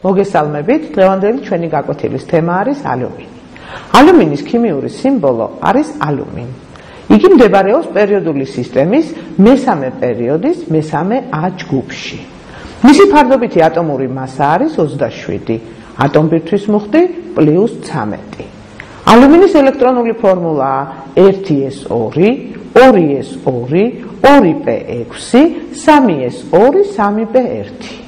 მოგესალმებით, დღევანდელი ჩვენი გაკვეთილის თემა არის ალუმინი. ალუმინის ქიმიური სიმბოლო არის ალუმინი. იგი მდებარეობს პერიოდული სისტემის მესამე პერიოდის მესამე A ჯგუფში. მისი ფარდობითი ატომური მასა არის 27, ატომბირთვის მუხტი +13. ალუმინის ელექტრონული ფორმულაა 1s2, 2s2, 2p6, 3s2, 3p1.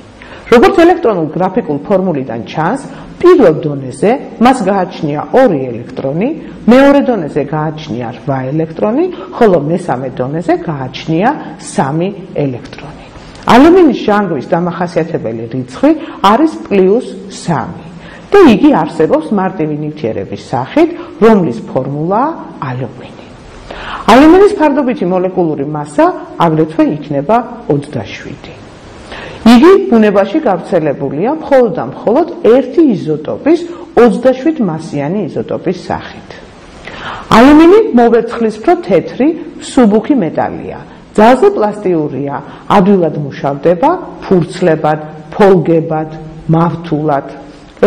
როგორც ელექტრონულ გრაფიკულ ფორმულიდან ჩანს, პირველ დონეზე მას გააჩნია 2 ელექტრონი, მეორე დონეზე გააჩნია 8 ელექტრონი, ხოლო მესამე დონეზე გააჩნია 3 ელექტრონი. ალუმინის ჟანგვის დამახასიათებელი რიცხვი არის +3 და იგი არსებობს მარტივი ნივთიერების სახით, რომლის ფორმულაა ალუმინი. ალუმინის ფარდობითი მოლეკულური მასა აგრეთვე იქნება 27. იგი ბუნებაში გავრცელებულია მხოლოდ და მხოლოდ ერთი იზოტოპის 27 მასიანი იზოტოპის სახით. ალუმინი მოვერცხლისფრო თეთრი მსუბუქი მეტალია. ძალზე პლასტიურია, ადვილად მუშავდება ფურცლებად, ფოლგებად, მავთულად.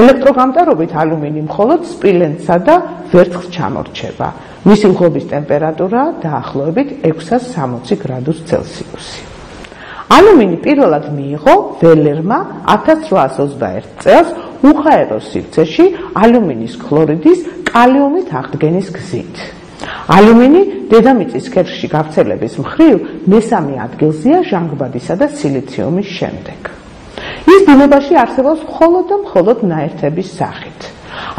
ელექტროგამტარობით ალუმინი მხოლოდ სპილენძსა და ვერცხლს ჩამორჩება. მისი მღობის ტემპერატურაა დაახლოებით 660 გრადუს ცელსიუსი. ალუმინი პირველად მიიღო ველერმა 1821 წელს უხაერო სივრცეში ალუმინის ქლორიდის კალიუმით აღდგენის გზით. ალუმინი დედამიწის ქერხში გავრცელების მხრივ მესამე ადგილზეა ჟანგბადისა და სილიციუმის შემდეგ. ის ბუნებაში არსებობს მხოლოდ და მხოლოდ ნაერთების სახით.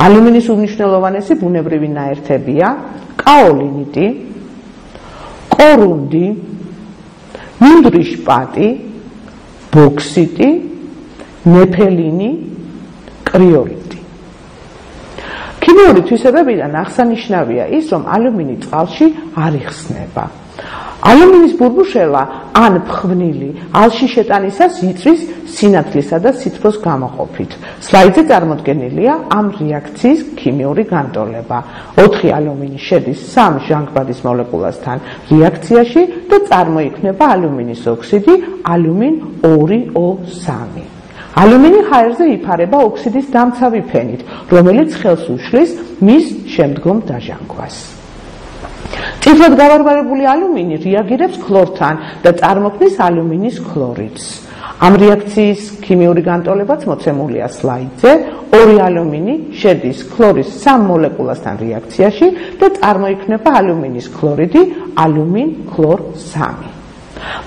ალუმინის უმნიშვნელოვანესი ბუნებრივი ნაერთებია კაოლინიტი, კორუნდი, მინდვრის შპატი, ბოქსიტი, ნეფელინი, კრიოლიტი. ქიმიური თვისებებიდან აღსანიშნავია ის, რომ ალუმინი წყალში არ იხსნება. ალუმინის ბურბუშელა ან ფხვნილი ალში შეტანისას იწვის სინათლისა და სითბოს გამოყოფით. სლაიდზე წარმოდგენილია ამ რეაქციის ქიმიური განტოლება. 4 ალუმინი შედის 3 ჟანგბადის მოლეკულასთან რეაქციაში და წარმოიქმნება ალუმინის ოქსიდი ალუმინ 2O3. ალუმინი ჰაერზე იფარება ოქსიდის დამცავი ფენით, რომელიც ხელს უშლის მის შემდგომ დაჟანგვას. წითლად გავარვარებული ალუმინი რეაგირებს ქლორთან და წარმოქმნის ალუმინის ქლორიდს. ამ რეაქციის ქიმიური განტოლებაც მოცემულია სლაიდზე. 2 ალუმინი შედის ქლორის 3 მოლეკულასთან რეაქციაში და წარმოიქმნება ალუმინის ქლორიდი ალუმინ ქლორ 3.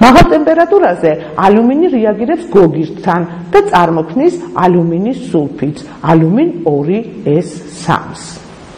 მაღალ ტემპერატურაზე ალუმინი რეაგირებს გოგირდთან და წარმოქმნის ალუმინის სულფიდს ალუმინ 2s3-ს.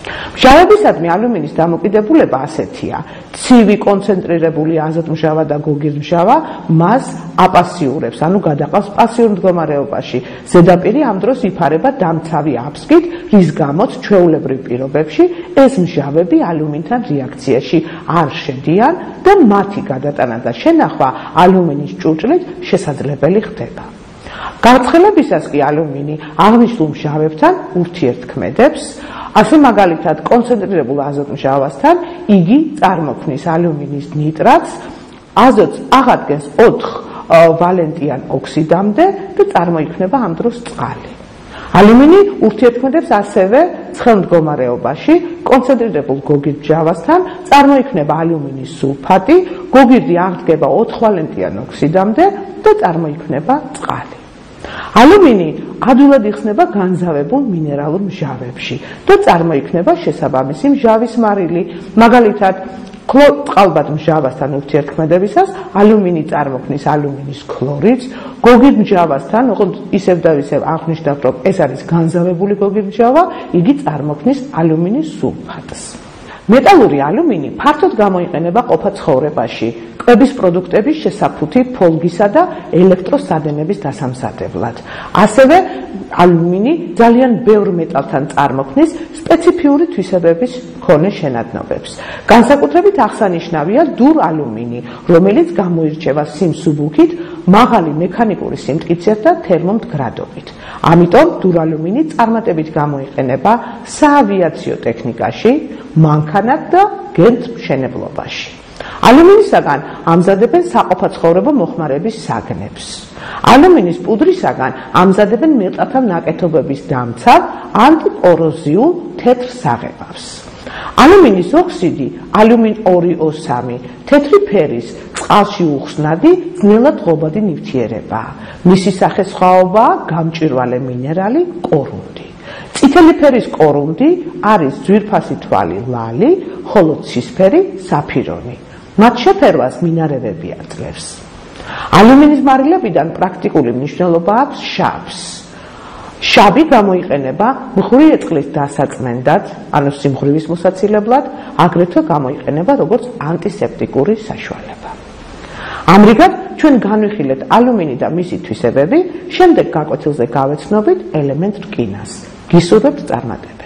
მჟავებისადმი ალუმინის დამოკიდებულება ასეთია. ცივი კონცენტრირებული აზოტმჟავა და გოგირდმჟავა მას აპასიურებს, ანუ გადაყავს პასიურ მდგომარეობაში. ზედაპირი ამ დროს იფარება დამცავი აფსკით, რის გამოც ჩვეულებრივ პირობებში ეს მჟავები ალუმინთან რეაქციაში არ შედიან და მათი გადატანა და შენახვა ალუმინის ჭურჭლით შესაძლებელი ხდება. გავრცხელებისას კი ალუმინი აღნიშნულ მჟავებთან ურთიერთქმედებს. ასე მაგალითად კონცენტრირებულ აზოტმჟავასთან იგი წარმოქმნის ალუმინის ნიტრატს, აზოტს აღადგენს 4 ვალენტიან ოქსიდამდე და წარმოიქმნება ამ დროს წყალი. ალუმინი ურთიერთქმედებს ასევე ცხელ მდგომარეობაში კონცენტრირებულ გოგირდმჟავასთან, წარმოიქმნება ალუმინის სულფატი, გოგირდი აღდგება 4 ვალენტიან ოქსიდამდე და წარმოიქმნება წყალი. ალუმინი ადვილად იხსნება განზავებულ მინერალურ მჟავებში და წარმოიქმნება შესაბამისი მჟავის მარილი. მაგალითად, წყალბად მჟავასთან ურთიერთქმედებისას ალუმინი წარმოქმნის ალუმინის ქლორიდს, გოგირდმჟავასთან, ისევ და ისევ აღნიშნავთ, რომ ეს არის განზავებული გოგირდმჟავა, იგი წარმოქმნის ალუმინის სულფატს. მეტალური ალუმინი ფართოდ გამოიყენება ყოფა ცხოვრებაში, კვების პროდუქტების შესაფუთი, ფოლგისა და ელექტროსადენების დასამზადებლად. ასევე ალუმინი ძალიან ბევრ მეტალთან წარმოქმნის სპეციფიური თვისებების მქონე შენადნობებს. განსაკუთრებით აღსანიშნავია დურ ალუმინი, რომელიც გამოირჩევა სიმსუბუქით, მაღალი მექანიკური სიმტკიცით და თერმომდგრადობით. ამიტომ დურ ალუმინი წარმატებით გამოიყენება საავიაციო ტექნიკაში, მანქანად და გემთმშენებლობაში. ალუმინისაგან ამზადებენ საყოფაცხოვრებო მოხმარების საგნებს. ალუმინის პუდრისაგან ამზადებენ მილტათან ნაკეთობების დამცავ ანტიკოროზიულ თეთრ საღებავს. ალუმინის ოქსიდი ალუმინ-2O3 თეთრი ფერის წყალში უხსნადი ძნელად ღობადი ნივთიერებაა. მისი სახესხვაობაა გამჭვირვალე მინერალი კორუნდი. წითელი ფერის კორუნდი არის ძვირფასი თვალი ლალი, ხოლო ცისფერი საფირონი. მათ შეფერვას მინარევები აძლევს. ალუმინის მარილებიდან პრაქტიკული მნიშვნელობა აქვს შავს. შავი გამოიყენება მღვრი ეწყლის დასაწმენდად, ანუ სიმღვრივის მოსაცილებლად, აგრეთვე გამოიყენება როგორც ანტისეპტიკური საშუალება. ამრიგად, ჩვენ განვიხილეთ ალუმინი და მისი თვისებები, შემდეგ გაკვეთილზე გავეცნობით ელემენტ რკინას. გისურვებთ წარმატება.